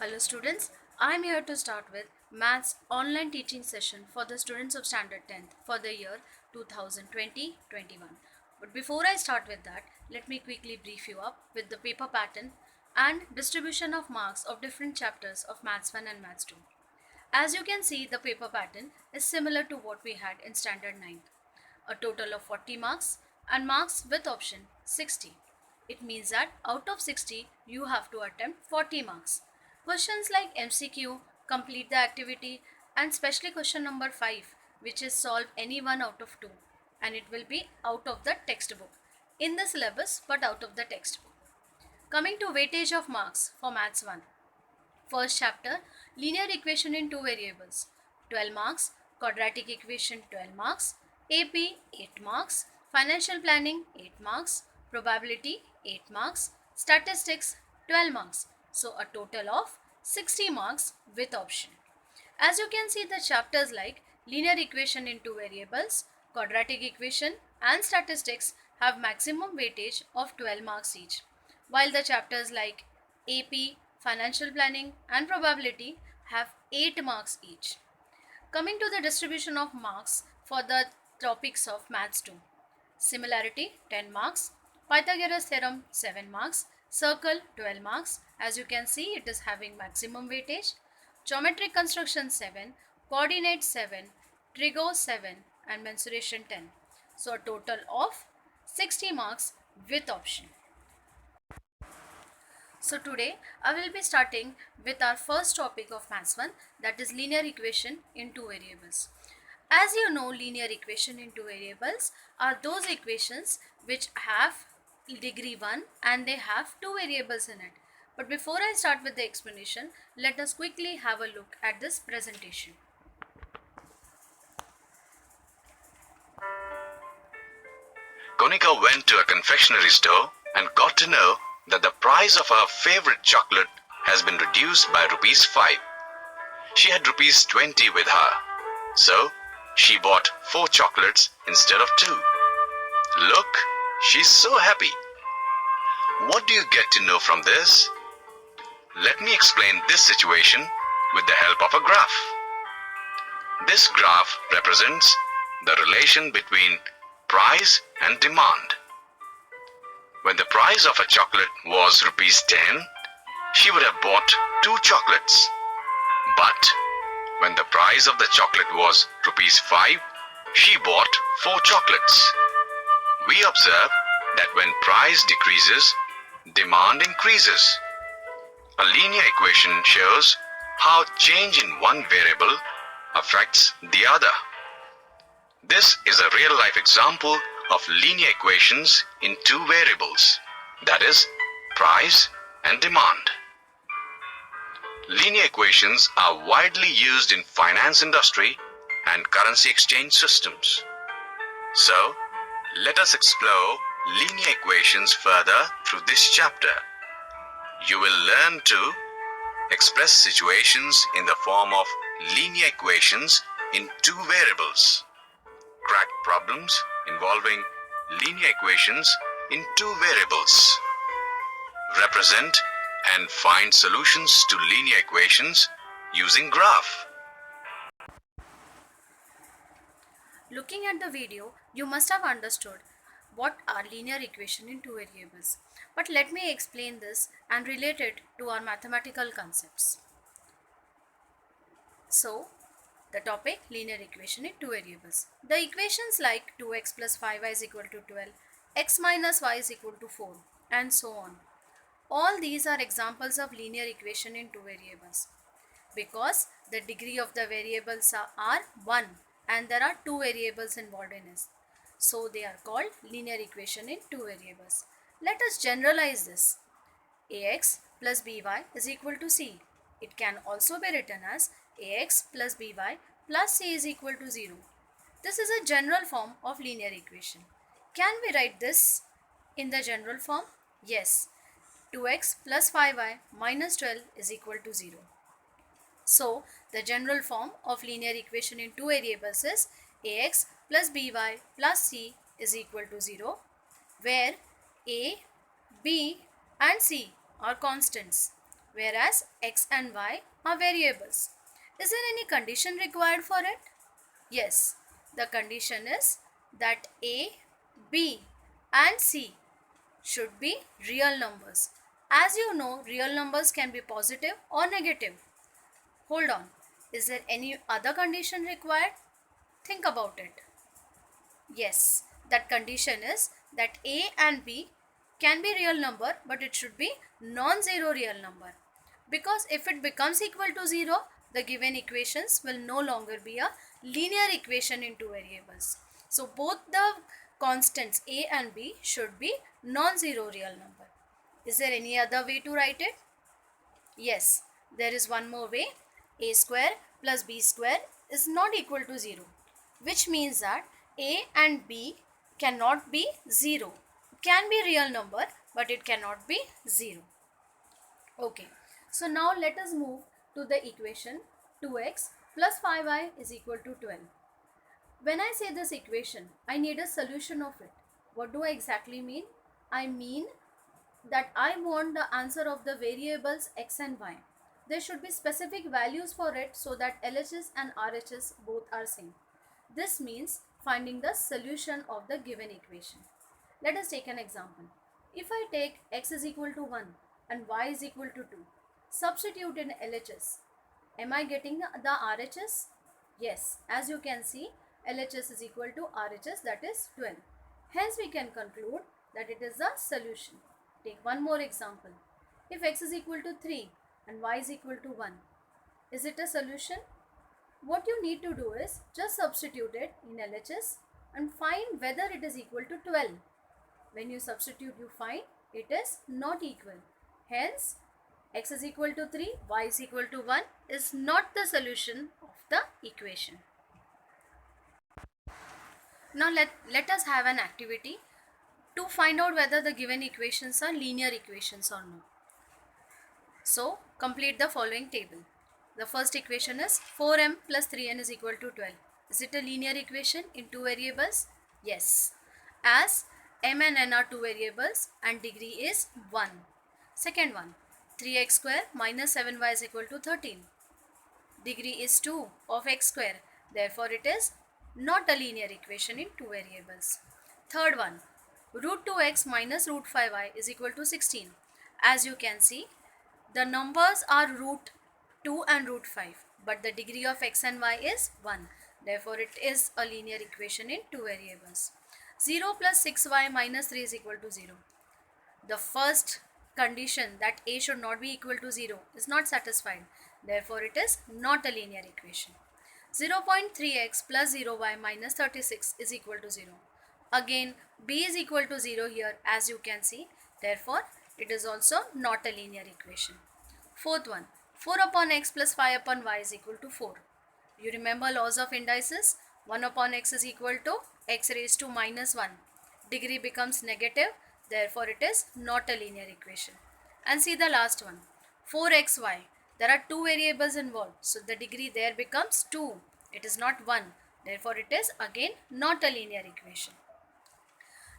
Hello students, I am here to start with Maths online teaching session for the students of Standard 10th for the year 2020-21. But before I start with that, let me quickly brief you up with the paper pattern and distribution of marks of different chapters of Maths 1 and Maths 2. As you can see, the paper pattern is similar to what we had in Standard 9th. A total of 40 marks and marks with option 60. It means that out of 60, you have to attempt 40 marks. Questions like MCQ, complete the activity, and especially question number 5, which is solve any one out of 2, and it will be out of the textbook. In the syllabus, but out of the textbook. Coming to weightage of marks for Maths 1. First chapter, linear equation in two variables, 12 marks, quadratic equation 12 marks, AP 8 marks, financial planning 8 marks, probability 8 marks, statistics 12 marks. So a total of 60 marks with option. As you can see, the chapters like linear equation in two variables, quadratic equation and statistics have maximum weightage of 12 marks each, while the chapters like AP, financial planning and probability have 8 marks each. Coming to the distribution of marks for the topics of Maths 2. Similarity 10 marks, Pythagoras theorem 7 marks, circle 12 marks. As you can see, it is having maximum weightage. Geometric construction 7, coordinate 7, trigo 7 and mensuration 10. So a total of 60 marks with option. So today I will be starting with our first topic of Maths 1, that is linear equation in two variables. As you know, linear equation in two variables are those equations which have degree 1 and they have two variables in it. But before I start with the explanation, let us quickly have a look at this presentation. Konika went to a confectionery store and got to know that the price of her favorite chocolate has been reduced by rupees 5. She had rupees 20 with her, so she bought 4 chocolates instead of 2. Look, she's so happy. What do you get to know from this? Let me explain this situation with the help of a graph. This graph represents the relation between price and demand. When the price of a chocolate was rupees 10, she would have bought 2 chocolates. But when the price of the chocolate was rupees 5, she bought 4 chocolates. We observe that when price decreases, demand increases. A linear equation shows how change in one variable affects the other. This is a real-life example of linear equations in two variables, that is, price and demand. Linear equations are widely used in finance industry and currency exchange systems. So, let us explore linear equations further through this chapter. You will learn to express situations in the form of linear equations in two variables, crack problems involving linear equations in two variables, represent and find solutions to linear equations using graph. Looking at the video, you must have understood what are linear equation in two variables. But let me explain this and relate it to our mathematical concepts. So, the topic linear equation in two variables. The equations like 2x plus 5y is equal to 12, x minus y is equal to 4 and so on. All these are examples of linear equation in two variables because the degree of the variables are 1 and there are two variables involved in it. So they are called linear equation in two variables. Let us generalize this. Ax plus by is equal to c. It can also be written as ax plus by plus c is equal to 0. This is a general form of linear equation. Can we write this in the general form? Yes. 2x plus 5y minus 12 is equal to 0. So, the general form of linear equation in two variables is ax plus by plus c is equal to 0, where a, b and c are constants, whereas x and y are variables. Is there any condition required for it? Yes, the condition is that a, b and c should be real numbers. As you know, real numbers can be positive or negative. Hold on, is there any other condition required? Think about it. Yes, that condition is that a and b can be real number, but it should be non-zero real number. Because if it becomes equal to 0, the given equations will no longer be a linear equation in two variables. So both the constants a and b should be non-zero real number. Is there any other way to write it? Yes, there is one more way. A square plus b square is not equal to 0, which means that a and b cannot be 0. It can be real number, but it cannot be 0. Okay, so now let us move to the equation 2x plus 5y is equal to 12. When I say this equation, I need a solution of it. What do I exactly mean? I mean that I want the answer of the variables x and y. There should be specific values for it so that LHS and RHS both are same. This means finding the solution of the given equation. Let us take an example. If I take x is equal to 1 and y is equal to 2, substitute in LHS. Am I getting the RHS? Yes, as you can see, LHS is equal to RHS, that is 12. Hence we can conclude that it is the solution. Take one more example. If x is equal to 3 and y is equal to 1, is it a solution? What you need to do is just substitute it in LHS and find whether it is equal to 12. When you substitute, you find it is not equal. Hence, x is equal to 3, y is equal to 1 is not the solution of the equation. Now let us have an activity to find out whether the given equations are linear equations or not. So, complete the following table. The first equation is 4m plus 3n is equal to 12. Is it a linear equation in two variables? Yes, as m and n are two variables and degree is 1. Second one, 3x square minus 7y is equal to 13. Degree is 2 of x square. Therefore, it is not a linear equation in two variables. Third one, root 2x minus root 5y is equal to 16. As you can see, the numbers are root 2 and root 5, but the degree of x and y is 1. Therefore, it is a linear equation in two variables. 0 plus 6y minus 3 is equal to 0. The first condition that a should not be equal to 0 is not satisfied. Therefore, it is not a linear equation. 0.3x plus 0y minus 36 is equal to 0. Again, b is equal to 0 here, as you can see. Therefore, it is also not a linear equation. Fourth one, 4 upon x plus 5 upon y is equal to 4. You remember laws of indices? 1 upon x is equal to x raised to minus 1. Degree becomes negative. Therefore, it is not a linear equation. And see the last one, 4xy. There are two variables involved. So, the degree there becomes 2. It is not 1. Therefore, it is again not a linear equation.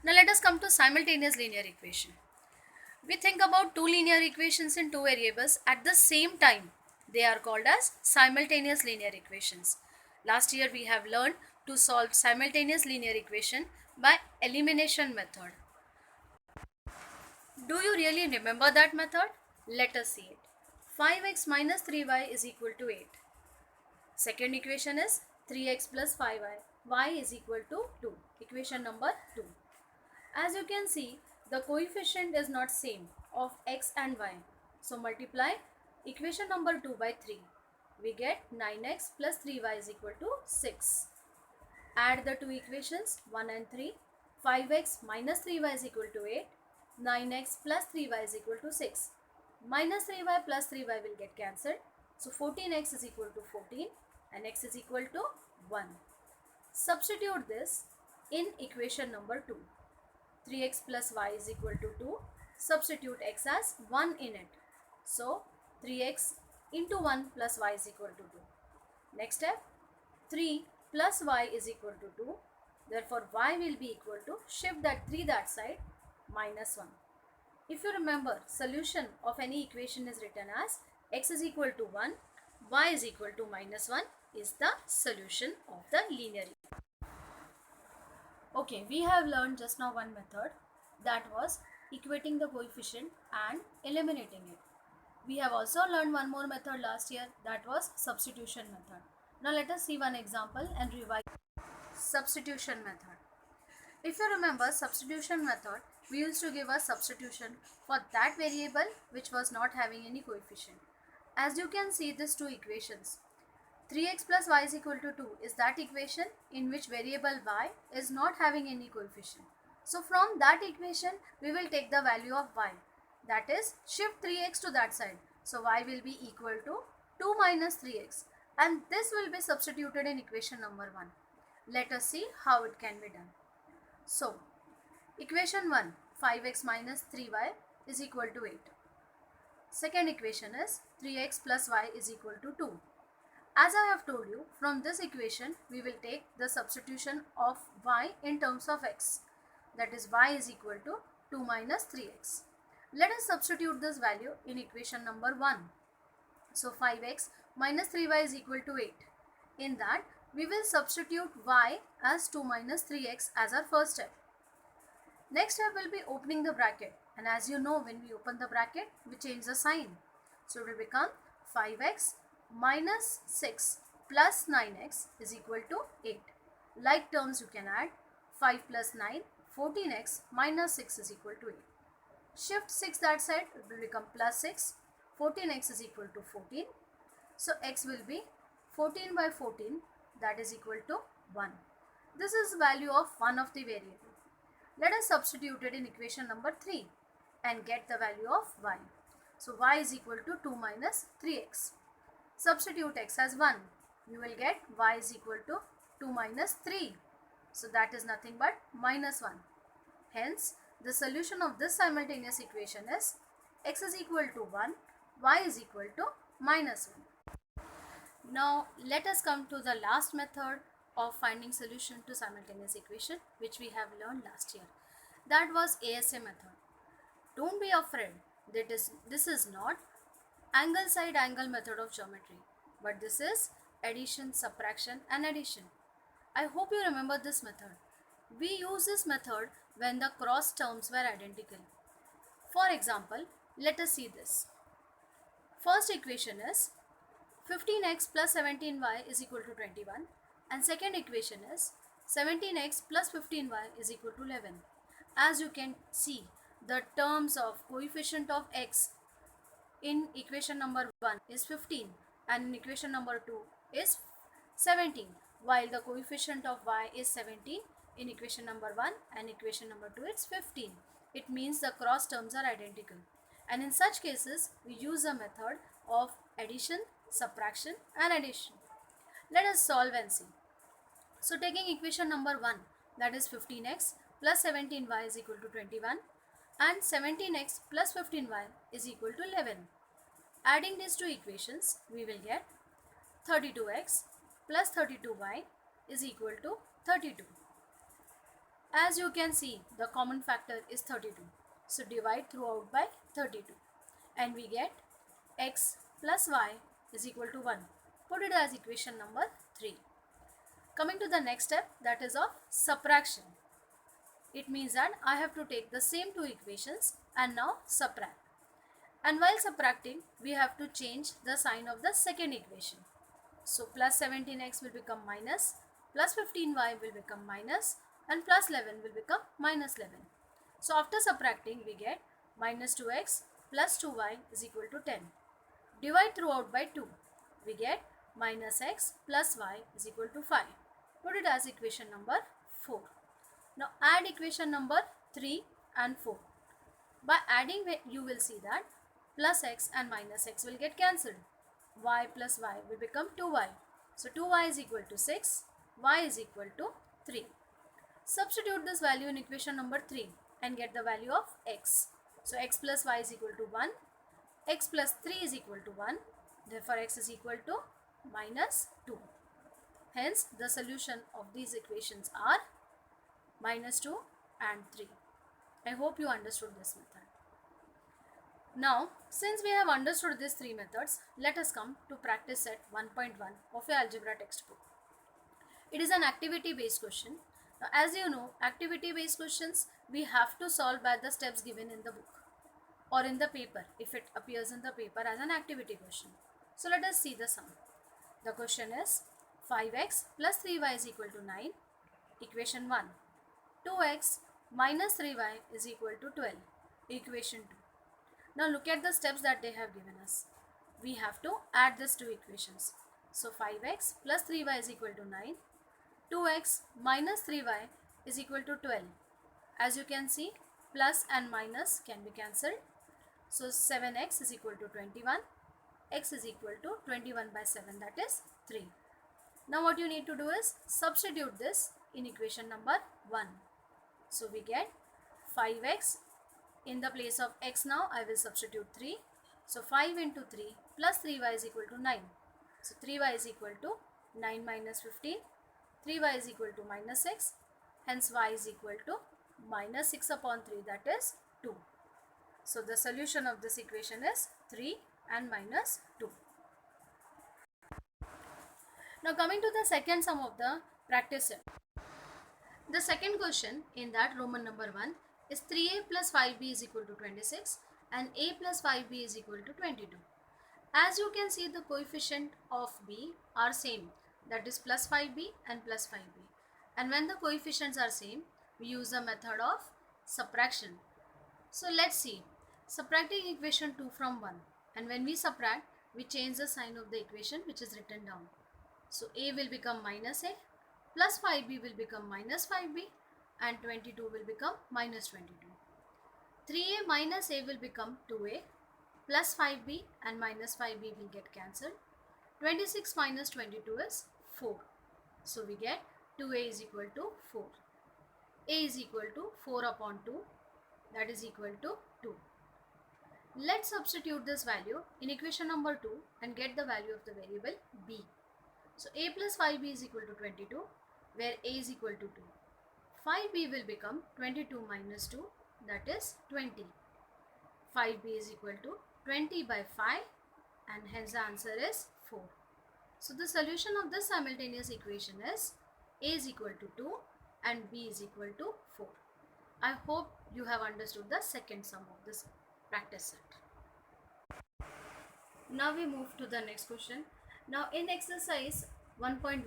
Now, let us come to simultaneous linear equation. We think about two linear equations in two variables at the same time. They are called as simultaneous linear equations. Last year we have learned to solve simultaneous linear equation by elimination method. Do you really remember that method? Let us see it. 5x minus 3y is equal to 8. Second equation is 3x plus 5y. Y is equal to 2. Equation number 2. As you can see, the coefficient is not same of x and y. So multiply equation number 2 by 3. We get 9x plus 3y is equal to 6. Add the two equations 1 and 3. 5x minus 3y is equal to 8. 9x plus 3y is equal to 6. Minus 3y plus 3y will get cancelled. So 14x is equal to 14 and x is equal to 1. Substitute this in equation number 2. 3x plus y is equal to 2. Substitute x as 1 in it. So 3x into 1 plus y is equal to 2. Next step, 3 plus y is equal to 2. Therefore, y will be equal to, shift that 3 that side, minus 1. If you remember, solution of any equation is written as x is equal to 1, y is equal to -1 is the solution of the linear equation. Okay, we have learned just now one method, that was equating the coefficient and eliminating it. We have also learned one more method last year, that was substitution method. Now let us see one example and revise. Substitution method. If you remember substitution method, we used to give a substitution for that variable which was not having any coefficient. As you can see these two equations, 3x plus y is equal to 2 is that equation in which variable y is not having any coefficient. So from that equation we will take the value of y, that is shift 3x to that side. So y will be equal to 2 minus 3x, and this will be substituted in equation number 1. Let us see how it can be done. So equation 1, 5x minus 3y is equal to 8. Second equation is 3x plus y is equal to 2. As I have told you, from this equation we will take the substitution of y in terms of x, that is y is equal to 2 minus 3x. Let us substitute this value in equation number 1. So 5x minus 3y is equal to 8. In that we will substitute y as 2 minus 3x as our first step. Next step will be opening the bracket, and as you know, when we open the bracket we change the sign. So it will become 5x minus 6 plus 9x is equal to 8. Like terms you can add, 5 plus 9, 14x minus 6 is equal to 8. Shift 6 that side, it will become plus 6, 14x is equal to 14. So x will be 14 by 14, that is equal to 1. This is the value of one of the variable. Let us substitute it in equation number 3 and get the value of y. So y is equal to 2 minus 3x. Substitute x as 1. You will get y is equal to 2 minus 3. So that is nothing but minus 1. Hence, the solution of this simultaneous equation is x is equal to 1, y is equal to minus 1. Now let us come to the last method of finding solution to simultaneous equation, which we have learned last year. That was ASA method. Don't be afraid that this is not angle side angle method of geometry, but this is addition, subtraction and addition. I hope you remember this method. We use this method when the cross terms were identical. For example, let us see this. First equation is 15x plus 17y is equal to 21, and second equation is 17x plus 15y is equal to 11. As you can see, the terms of coefficient of x in equation number 1 is 15 and in equation number 2 is 17, while the coefficient of y is 17 in equation number 1 and equation number 2 it's 15. It means the cross terms are identical, and in such cases we use a method of addition, subtraction and addition. Let us solve and see. So taking equation number 1, that is 15x plus 17y is equal to 21 and 17x plus 15y is equal to 11. Adding these two equations, we will get 32x plus 32y is equal to 32. As you can see, the common factor is 32. So divide throughout by 32 and we get x plus y is equal to 1. Put it as equation number 3. Coming to the next step, that is of subtraction. It means that I have to take the same two equations and now subtract. And while subtracting, we have to change the sign of the second equation. So plus 17x will become minus, plus 15y will become minus, and plus 11 will become minus 11. So after subtracting, we get minus 2x plus 2y is equal to 10. Divide throughout by 2. We get minus x plus y is equal to 5. Put it as equation number 4. Now add equation number 3 and 4. By adding, you will see that plus x and minus x will get cancelled. Y plus y will become 2y. So 2y is equal to 6, y is equal to 3. Substitute this value in equation number 3 and get the value of x. So x plus y is equal to 1, x plus 3 is equal to 1, therefore x is equal to minus 2. Hence the solution of these equations are minus 2 and 3. I hope you understood this method. Now, since we have understood these three methods, let us come to practice set 1.1 of your algebra textbook. It is an activity based question. Now, as you know, activity based questions we have to solve by the steps given in the book or in the paper if it appears in the paper as an activity question. So let us see the sum. The question is 5x plus 3y is equal to 9. Equation 1. 2x minus 3y is equal to 12. Equation 2. Now look at the steps that they have given us. We have to add these two equations. So 5x plus 3y is equal to 9. 2x minus 3y is equal to 12. As you can see, plus and minus can be cancelled. So 7x is equal to 21. X is equal to 21 by 7, that is 3. Now what you need to do is substitute this in equation number 1. So we get 5x. In the place of x now I will substitute 3. So 5 into 3 plus 3y is equal to 9. So 3y is equal to 9 minus 15. 3y is equal to minus 6. Hence y is equal to minus 6 upon 3, that is 2. So the solution of this equation is 3 and minus 2. Now coming to the second sum of the practice set. The second question in that Roman number 1 is 3a plus 5b is equal to 26 and a plus 5b is equal to 22. As you can see, the coefficient of b are same, that is plus 5b and plus 5b. And when the coefficients are same, we use the method of subtraction. So let's see. Subtracting equation 2 from 1, and when we subtract, we change the sign of the equation which is written down. So a will become minus a, plus 5b will become minus 5b, and 22 will become minus 22. 3a minus a will become 2a, plus 5b and minus 5b will get cancelled. 26 minus 22 is 4. So we get 2a is equal to 4. A is equal to 4 upon 2, that is equal to 2. Let's substitute this value in equation number 2 and get the value of the variable b. So a plus 5b is equal to 22, where a is equal to 2. 5b will become 22 minus 2, that is 20. 5b is equal to 20 by 5, and hence the answer is 4. So the solution of this simultaneous equation is a is equal to 2 and b is equal to 4. I hope you have understood the second sum of this practice set. Now we move to the next question. Now in exercise 1.1,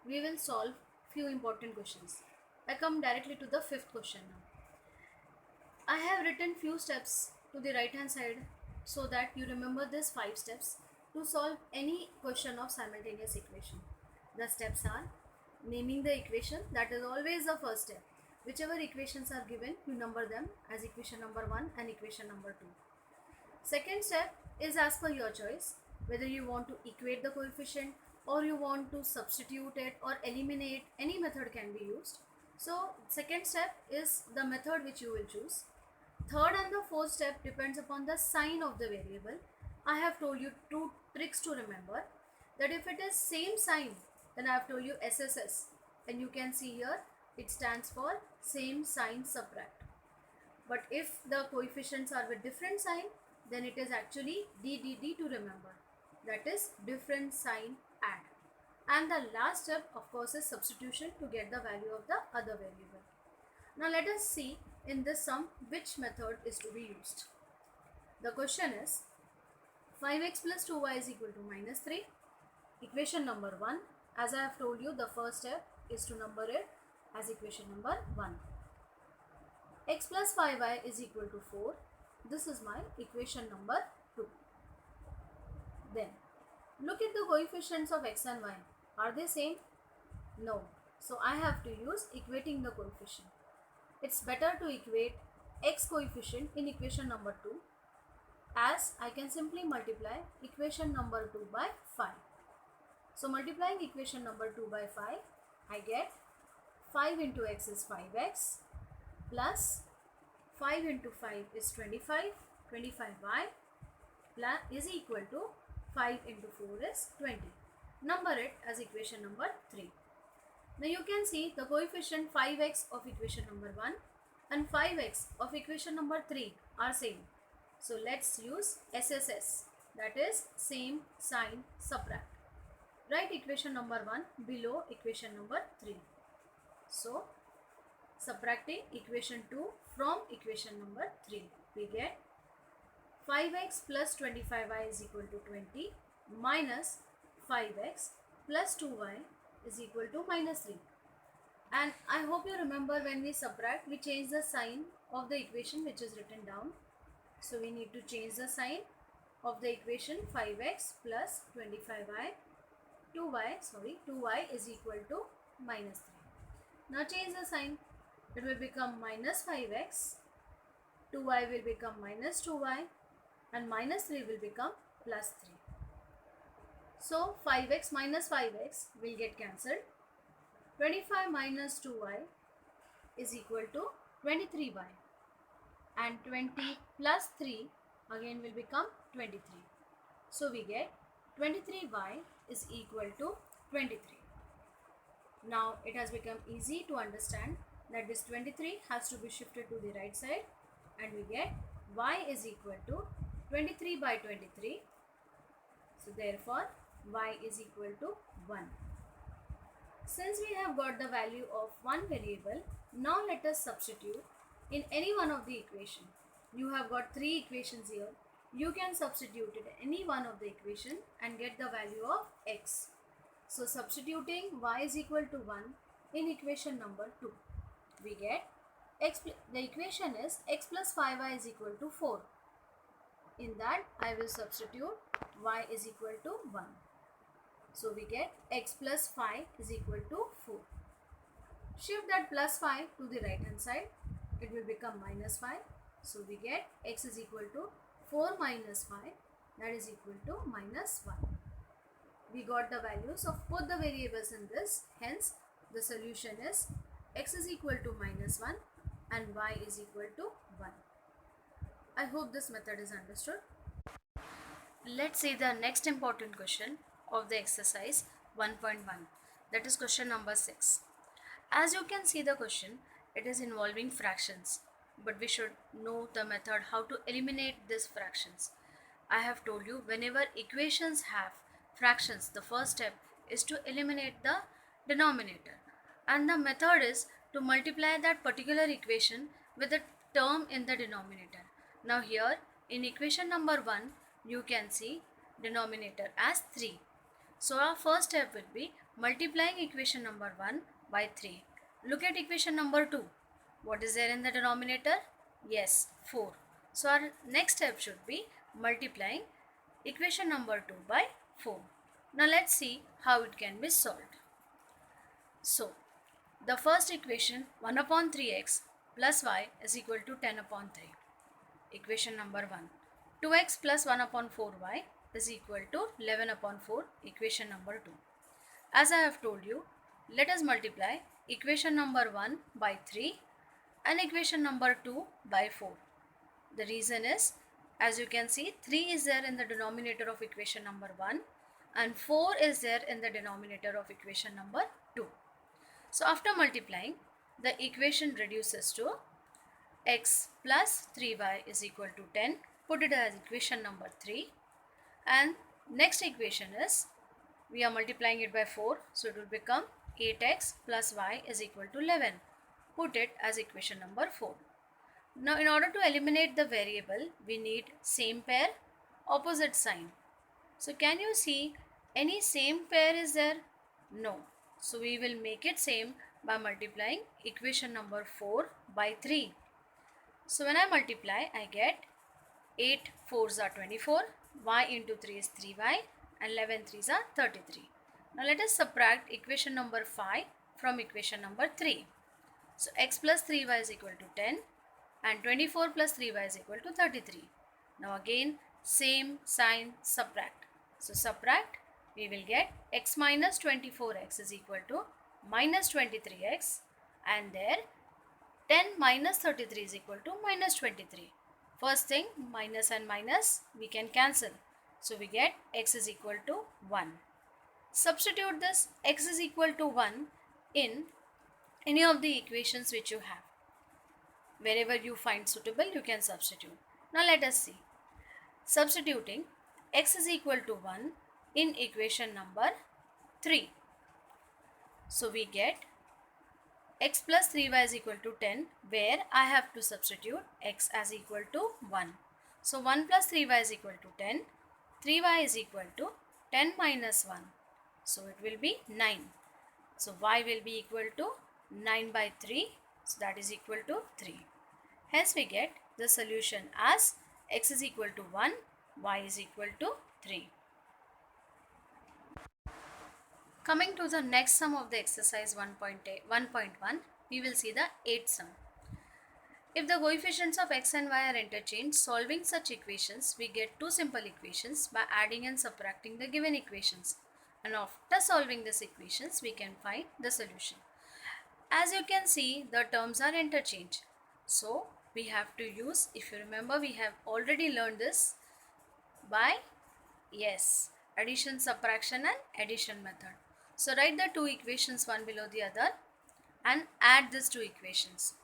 we will solve few important questions. I come directly to the fifth question now. I have written few steps to the right hand side so that you remember these 5 steps to solve any question of simultaneous equation. The steps are naming the equation, that is always the first step. Whichever equations are given, you number them as equation number 1 and equation number 2. Second step is as per your choice, whether you want to equate the coefficient or you want to substitute it or eliminate, any method can be used. So second step is the method which you will choose. Third and the fourth step depends upon the sign of the variable. I have told you 2 tricks to remember, that if it is same sign, then I have told you SSS, and you can see here it stands for same sign subtract. But if the coefficients are with different sign, then it is actually DDD to remember, that is different sign add. And the last step of course is substitution to get the value of the other variable. Now let us see in this sum which method is to be used. The question is 5x plus 2y is equal to minus 3. Equation number 1, as I have told you, the first step is to number it as equation number 1. X plus 5y is equal to 4. This is my equation number 2. Then look at the coefficients of x and y. Are they same? No. So I have to use equating the coefficient. It's better to equate x coefficient in equation number 2, as I can simply multiply equation number 2 by 5. So multiplying equation number 2 by 5, I get 5 into x is 5x plus 5 into 5 is 25, 25y plus is equal to 5 into 4 is 20. Number it as equation number 3. Now you can see the coefficient 5x of equation number 1 and 5x of equation number 3 are same. So let's use SSS, that is same sign subtract. Write equation number 1 below equation number 3. So subtracting equation 2 from equation number 3, we get 5x plus 25y is equal to 20 minus 5x plus 2y is equal to minus 3. And I hope you remember, when we subtract, we change the sign of the equation which is written down. So we need to change the sign of the equation 5x plus 25y, 2y is equal to minus 3. Now change the sign. It will become minus 5x, 2y will become minus 2y, and minus 3 will become plus 3. So 5x minus 5x will get cancelled. 25 minus 2y is equal to 23y, and 20 plus 3 again will become 23. So we get 23y is equal to 23. Now it has become easy to understand that this 23 has to be shifted to the right side, and we get y is equal to 23 by 23. So therefore y is equal to 1. Since we have got the value of one variable, now let us substitute in any one of the equation. You have got 3 equations here. You can substitute in any one of the equation and get the value of x. So substituting y is equal to 1 in equation number 2, we get x. The equation is x plus 5y is equal to 4. In that I will substitute y is equal to 1. So we get x plus 5 is equal to 4. Shift that plus 5 to the right hand side. It will become minus 5. So we get x is equal to 4 minus 5, that is equal to minus 1. We got the values of both the variables in this. Hence the solution is x is equal to minus 1 and y is equal to 1. I hope this method is understood. Let's see the next important question of the exercise 1.1, that is question number 6. As you can see the question, it is involving fractions, but we should know the method how to eliminate these fractions. I have told you, whenever equations have fractions, the first step is to eliminate the denominator, and the method is to multiply that particular equation with a term in the denominator. Now here in equation number 1, you can see denominator as 3. So our first step will be multiplying equation number 1 by 3. Look at equation number 2. What is there in the denominator? Yes, 4. So our next step should be multiplying equation number 2 by 4. Now let's see how it can be solved. So the first equation, 1 upon 3x plus y is equal to 10 upon 3. Equation number 1. 2x plus 1 upon 4y is equal to 11 upon 4, equation number 2. As I have told you, let us multiply equation number 1 by 3 and equation number 2 by 4. The reason is, as you can see, 3 is there in the denominator of equation number 1 and 4 is there in the denominator of equation number 2. So after multiplying, the equation reduces to x plus 3y is equal to 10. Put it as equation number 3, and next equation is, we are multiplying it by 4, so it will become 8x plus y is equal to 11. Put it as equation number 4. Now in order to eliminate the variable, we need same pair, opposite sign. So can you see any same pair is there? No. So we will make it same by multiplying equation number 4 by 3. So when I multiply, I get 8 4s are 24, y into 3 is 3y, and 11 3s are 33. Now let us subtract equation number 5 from equation number 3. So x plus 3y is equal to 10 and 24 plus 3y is equal to 33. Now again same sign, subtract. So subtract, we will get x minus 24x is equal to minus 23x, and there 10 minus 33 is equal to minus 23. First thing, minus and minus we can cancel. So we get x is equal to 1. Substitute this x is equal to 1 in any of the equations which you have. Wherever you find suitable, you can substitute. Now let us see. substituting x is equal to 1 in equation number 3. So we get x plus 3y is equal to 10, where I have to substitute x as equal to 1. So 1 plus 3y is equal to 10, 3y is equal to 10 minus 1. So it will be 9. So y will be equal to 9 by 3. So that is equal to 3. Hence we get the solution as x is equal to 1, y is equal to 3. Coming to the next sum of the exercise 1.1, we will see the 8th sum. If the coefficients of x and y are interchanged, solving such equations, we get two simple equations by adding and subtracting the given equations. And after solving these equations, we can find the solution. As you can see, the terms are interchanged. So, we have to use, if you remember, we have already learned this by, yes, addition, subtraction and addition method. So, write the two equations one below the other and add these two equations.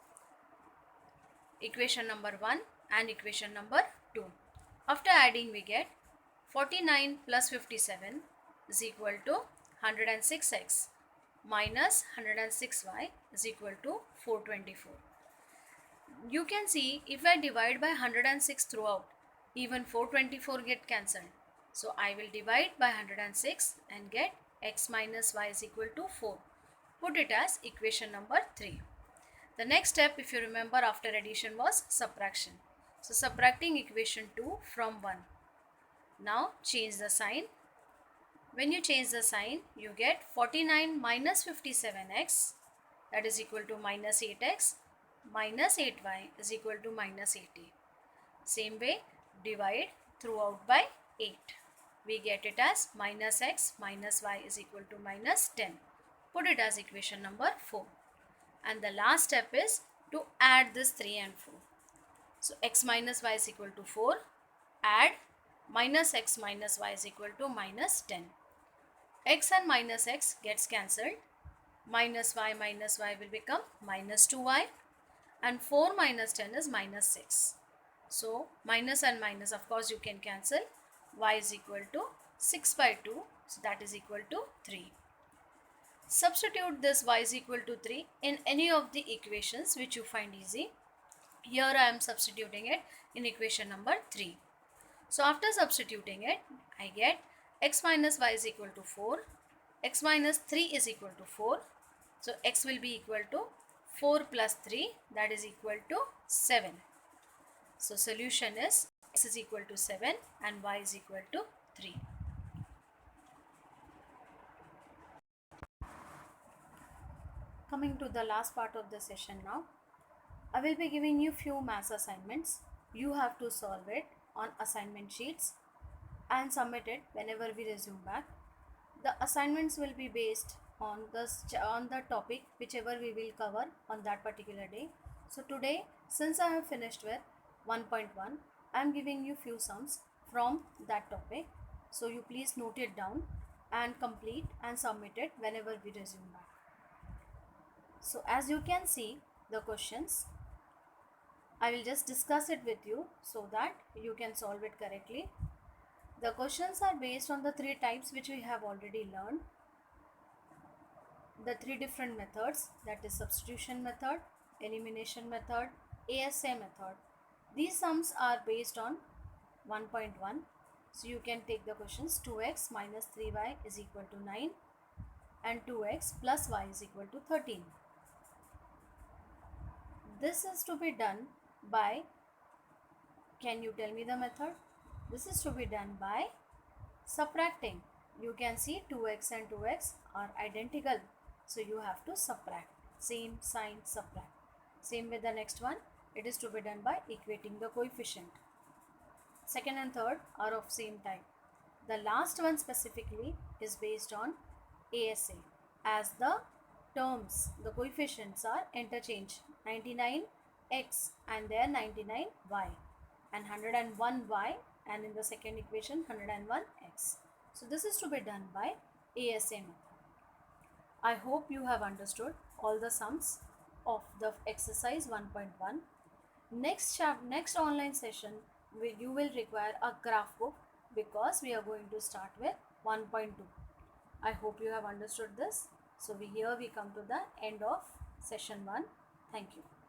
Equation number 1 and equation number 2. After adding, we get 49 plus 57 is equal to 106x minus 106y is equal to 424. You can see if I divide by 106 throughout, even 424 get cancelled. So I will divide by 106 and get x minus y is equal to 4. Put it as equation number 3. The next step, if you remember, after addition was subtraction. So subtracting equation 2 from 1. Now change the sign. When you change the sign, you get 49 minus 57x, that is equal to minus 8x, minus 8y is equal to minus 80. Same way, divide throughout by 8. We get it as minus x minus y is equal to minus 10. Put it as equation number 4. And the last step is to add this 3 and 4. So x minus y is equal to 4. Add minus x minus y is equal to minus 10. X and minus x gets cancelled. Minus y will become minus 2y. And 4 minus 10 is minus 6. So minus and minus, of course, you can cancel. Y is equal to 6 by 2. So that is equal to 3. Substitute this y is equal to 3 in any of the equations which you find easy. Here I am substituting it in equation number 3. So after substituting it, I get x minus y is equal to 4. X minus 3 is equal to 4. So x will be equal to 4 plus 3, that is equal to 7. So solution is x is equal to 7 and y is equal to 3. Coming to the last part of the session now, I will be giving you few maths assignments. You have to solve it on assignment sheets and submit it whenever we resume back. The assignments will be based on the topic whichever we will cover on that particular day. So today, since I have finished with 1.1, I am giving you few sums from that topic. So you please note it down and complete and submit it whenever we resume back. So as you can see the questions, I will just discuss it with you so that you can solve it correctly. The questions are based on the three types which we have already learned. The three different methods, that is substitution method, elimination method, ASA method. These sums are based on 1.1. So you can take the questions 2x minus 3y is equal to 9 and 2x plus y is equal to 13. This is to be done by, can you tell me the method? This is to be done by subtracting. You can see 2x and 2x are identical. So you have to subtract. Same sign, subtract. Same with the next one. It is to be done by equating the coefficient. Second and third are of same type. The last one specifically is based on ASA, as the terms, the coefficients are interchanged. 99x and there 99y and 101y, and in the second equation 101x. So this is to be done by ASA method. I hope you have understood all the sums of the exercise 1.1. Next online session you will require a graph book because we are going to start with 1.2. I hope you have understood this. So here we come to the end of session 1. Thank you.